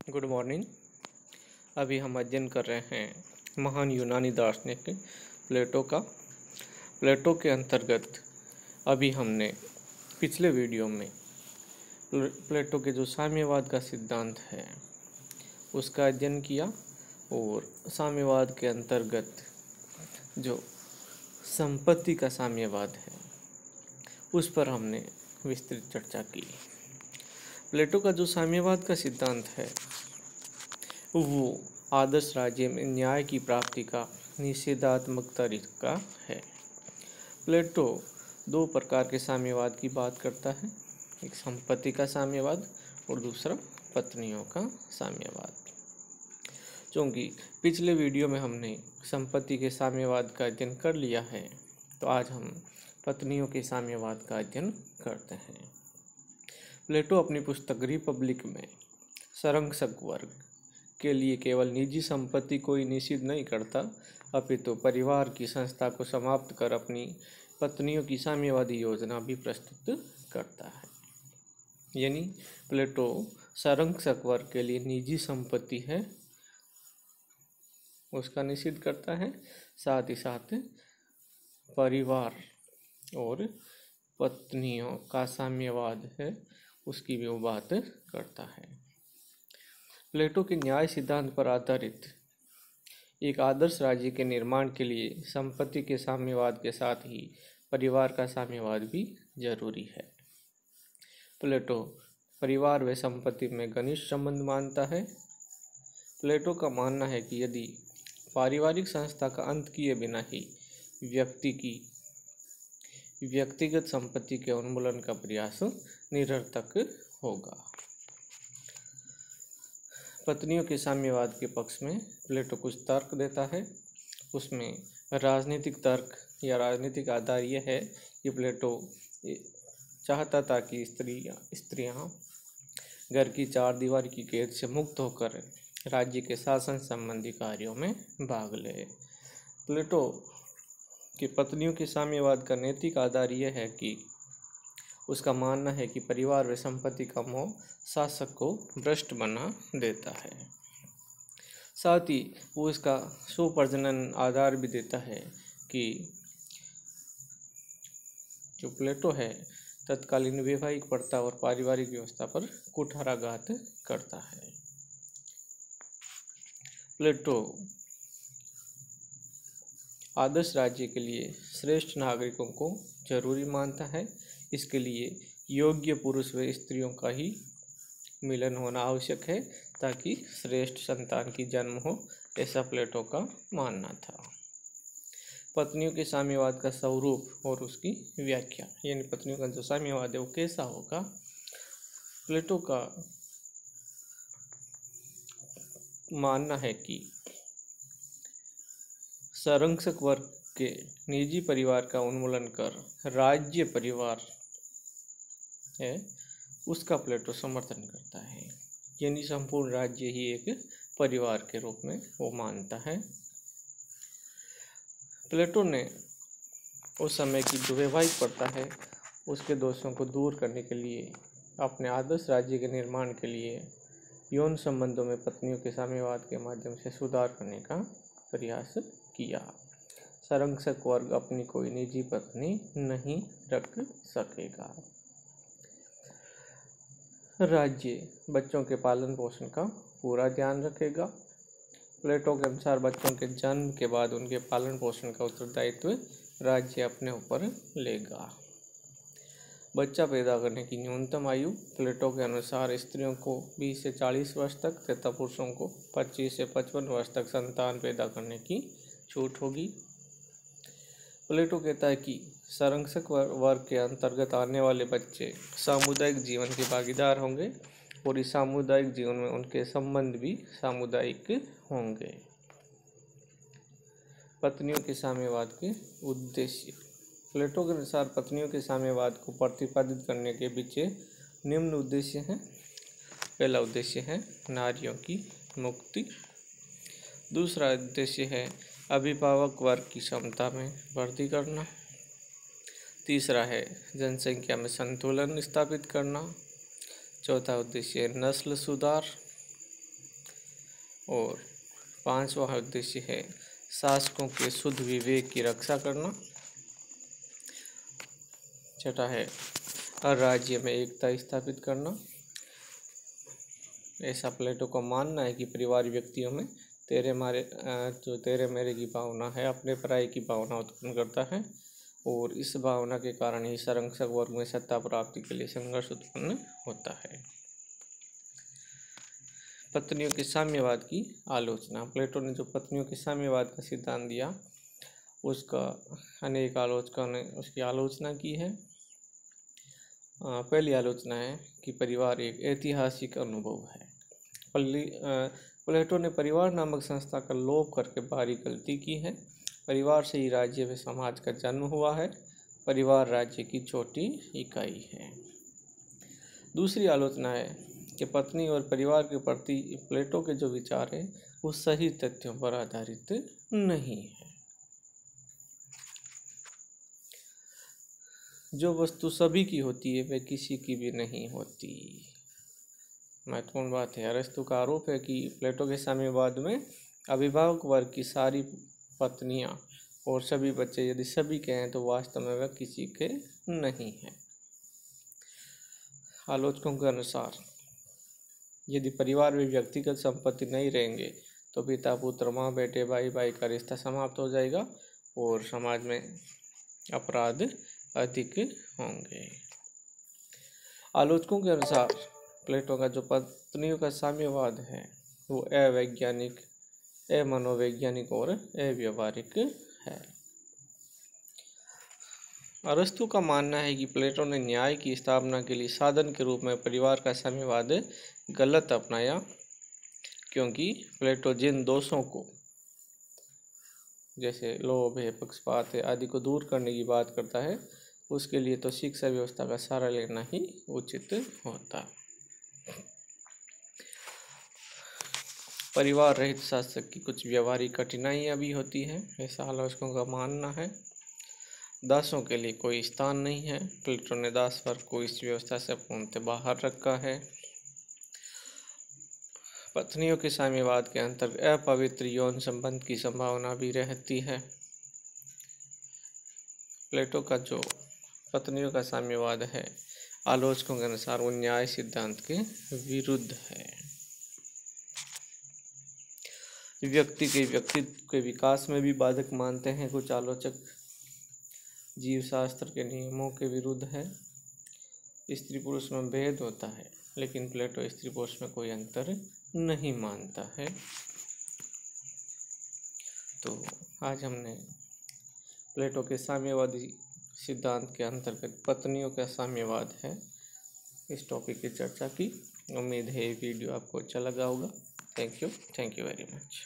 Good morning. अभी हम अध्ययन कर रहे हैं महान यूनानी दार्शनिक प्लेटो के अंतर्गत अभी हमने पिछले वीडियो में प्लेटो के जो साम्यवाद का सिद्धांत है उसका अध्ययन किया और साम्यवाद के अंतर्गत जो संपत्ति का साम्यवाद है उस पर हमने विस्तृत चर्चा की। प्लेटो का जो साम्यवाद का सिद्धांत है वो आदर्श राज्य में न्याय की प्राप्ति का निषेधात्मक तरीका है। प्लेटो दो प्रकार के साम्यवाद की बात करता है, एक संपत्ति का साम्यवाद और दूसरा पत्नियों का साम्यवाद। क्योंकि पिछले वीडियो में हमने संपत्ति के साम्यवाद का अध्ययन कर लिया है, तो आज हम पत्नियों के साम्यवाद का अध्ययन करते हैं। प्लेटो अपनी पुस्तक रिपब्लिक में संरक्षक वर्ग के लिए केवल निजी संपत्ति को ही निषिद्ध नहीं करता, अपितु परिवार की संस्था को समाप्त कर अपनी पत्नियों की साम्यवादी योजना भी प्रस्तुत करता है। यानी प्लेटो संरक्षक वर्ग के लिए निजी संपत्ति है उसका निषिद्ध करता है, साथ ही साथ परिवार और पत्नियों का साम्यवाद है उसकी भी वो बात करता है। प्लेटो के न्याय सिद्धांत पर आधारित एक आदर्श राज्य के निर्माण के लिए संपत्ति के साम्यवाद के साथ ही परिवार का साम्यवाद भी जरूरी है। प्लेटो परिवार व संपत्ति में घनिष्ठ संबंध मानता है। प्लेटो का मानना है कि यदि पारिवारिक संस्था का अंत किए बिना ही व्यक्ति की व्यक्तिगत संपत्ति के उन्मूलन का प्रयास निरर्थक होगा। पत्नियों के साम्यवाद के पक्ष में प्लेटो कुछ तर्क देता है। उसमें राजनीतिक तर्क या राजनीतिक आधार यह है कि प्लेटो चाहता था कि स्त्रियां घर की चार दीवारी की कैद से मुक्त होकर राज्य के शासन संबंधी कार्यों में भाग ले। प्लेटो की पत्नियों के साम्यवाद का नैतिक आधार यह है कि उसका मानना है कि परिवार व संपत्ति का मोह शासक को भ्रष्ट बना देता है। साथ ही वो इसका स्वप्रजनन आधार भी देता है कि जो प्लेटो है तत्कालीन वैवाहिक प्रथा और पारिवारिक व्यवस्था पर कुठाराघात करता है। प्लेटो आदर्श राज्य के लिए श्रेष्ठ नागरिकों को जरूरी मानता है। इसके लिए योग्य पुरुष व स्त्रियों का ही मिलन होना आवश्यक है ताकि श्रेष्ठ संतान की जन्म हो, ऐसा प्लेटो का मानना था। पत्नियों के साम्यवाद का स्वरूप और उसकी व्याख्या, यानी पत्नियों का जो साम्यवाद है वो कैसा होगा। प्लेटो का मानना है कि संरक्षक वर्ग के निजी परिवार का उन्मूलन कर राज्य परिवार है उसका प्लेटो समर्थन करता है। यानी संपूर्ण राज्य ही एक परिवार के रूप में वो मानता है। प्लेटो ने उस समय की जो वैवाहिक प्रथा है उसके दोषों को दूर करने के लिए अपने आदर्श राज्य के निर्माण के लिए यौन संबंधों में पत्नियों के साम्यवाद के माध्यम से सुधार करने का प्रयास किया। संरक्षक वर्ग अपनी कोई निजी पत्नी नहीं रख सकेगा। राज्य बच्चों के पालन पोषण का पूरा ध्यान रखेगा। प्लेटो के अनुसार बच्चों के जन्म के बाद उनके पालन पोषण का उत्तरदायित्व राज्य अपने ऊपर लेगा। बच्चा पैदा करने की न्यूनतम आयु प्लेटो के अनुसार स्त्रियों को 20 से 40 वर्ष तक तथा पुरुषों को 25 से 55 वर्ष तक संतान पैदा करने की छूट होगी। प्लेटो कहता है कि संरक्षक वर्ग के अंतर्गत आने वाले बच्चे सामुदायिक जीवन के भागीदार होंगे और इस सामुदायिक जीवन में उनके संबंध भी सामुदायिक होंगे। पत्नियों के साम्यवाद के उद्देश्य, प्लेटो के अनुसार पत्नियों के साम्यवाद को प्रतिपादित करने के पीछे निम्न उद्देश्य हैं। पहला उद्देश्य है नारियों की मुक्ति। दूसरा उद्देश्य है अभिभावक वर्ग की क्षमता में वृद्धि करना। तीसरा है जनसंख्या में संतुलन स्थापित करना। चौथा उद्देश्य है नस्ल सुधार। और 5वां उद्देश्य है शासकों के शुद्ध विवेक की रक्षा करना। छठा है हर राज्य में एकता स्थापित करना। ऐसा प्लेटो का मानना है कि परिवार व्यक्तियों में तेरे मेरे की भावना है, अपने पराये की भावना उत्पन्न करता है और इस भावना के कारण ही संरक्षक वर्ग में सत्ता प्राप्ति के लिए संघर्ष उत्पन्न होता है। पत्नियों के साम्यवाद की आलोचना। प्लेटो ने जो पत्नियों के साम्यवाद का सिद्धांत दिया उसका अनेक आलोचकों ने उसकी आलोचना की है। पहली आलोचना है कि परिवार एक ऐतिहासिक अनुभव है। प्लेटो ने परिवार नामक संस्था का लोप करके भारी गलती की है। परिवार से ही राज्य व समाज का जन्म हुआ है। परिवार राज्य की छोटी इकाई है। दूसरी आलोचना है कि पत्नी और परिवार के प्रति प्लेटो के जो विचार हैं वो सही तथ्यों पर आधारित नहीं है। जो वस्तु सभी की होती है वह किसी की भी नहीं होती। महत्वपूर्ण बात है। अरस्तु का आरोप है कि प्लेटो के साम्यवाद में अभिभावक वर्ग की सारी पत्नियां और सभी बच्चे यदि सभी के हैं तो वास्तव में वह किसी के नहीं हैं। आलोचकों के अनुसार यदि परिवार में व्यक्तिगत संपत्ति नहीं रहेंगे तो पिता पुत्र, माँ बेटे, भाई भाई का रिश्ता समाप्त हो जाएगा और समाज में अपराध अधिक होंगे। आलोचकों के अनुसार प्लेटो का जो पत्नियों का साम्यवाद है वो अवैज्ञानिक, अमनोवैज्ञानिक और अव्यवहारिक है। अरस्तु का मानना है कि प्लेटो ने न्याय की स्थापना के लिए साधन के रूप में परिवार का साम्यवाद गलत अपनाया, क्योंकि प्लेटो जिन दोषों को जैसे लोभ है, पक्षपात है आदि को दूर करने की बात करता है उसके लिए तो शिक्षा व्यवस्था का सहारा लेना ही उचित होता। परिवार रहित शासक की कुछ व्यवहारिक कठिनाइयाँ भी होती हैं, ऐसा आलोचकों का मानना है। दासों के लिए कोई स्थान नहीं है। प्लेटो ने दास वर्ग को इस व्यवस्था से पूर्णतः बाहर रखा है। पत्नियों के साम्यवाद के अंतर्गत अपवित्र यौन संबंध की संभावना भी रहती है। प्लेटो का जो पत्नियों का साम्यवाद है आलोचकों के अनुसार वो न्याय सिद्धांत के विरुद्ध है। व्यक्तित्व के विकास में भी बाधक मानते हैं कुछ आलोचक। जीव शास्त्र के नियमों के विरुद्ध है। स्त्री पुरुष में भेद होता है लेकिन प्लेटो स्त्री पुरुष में कोई अंतर नहीं मानता है। तो आज हमने प्लेटो के साम्यवादी सिद्धांत के अंतर्गत पत्नियों का साम्यवाद है इस टॉपिक की चर्चा की। उम्मीद है ये वीडियो आपको अच्छा लगा होगा। Thank you very much.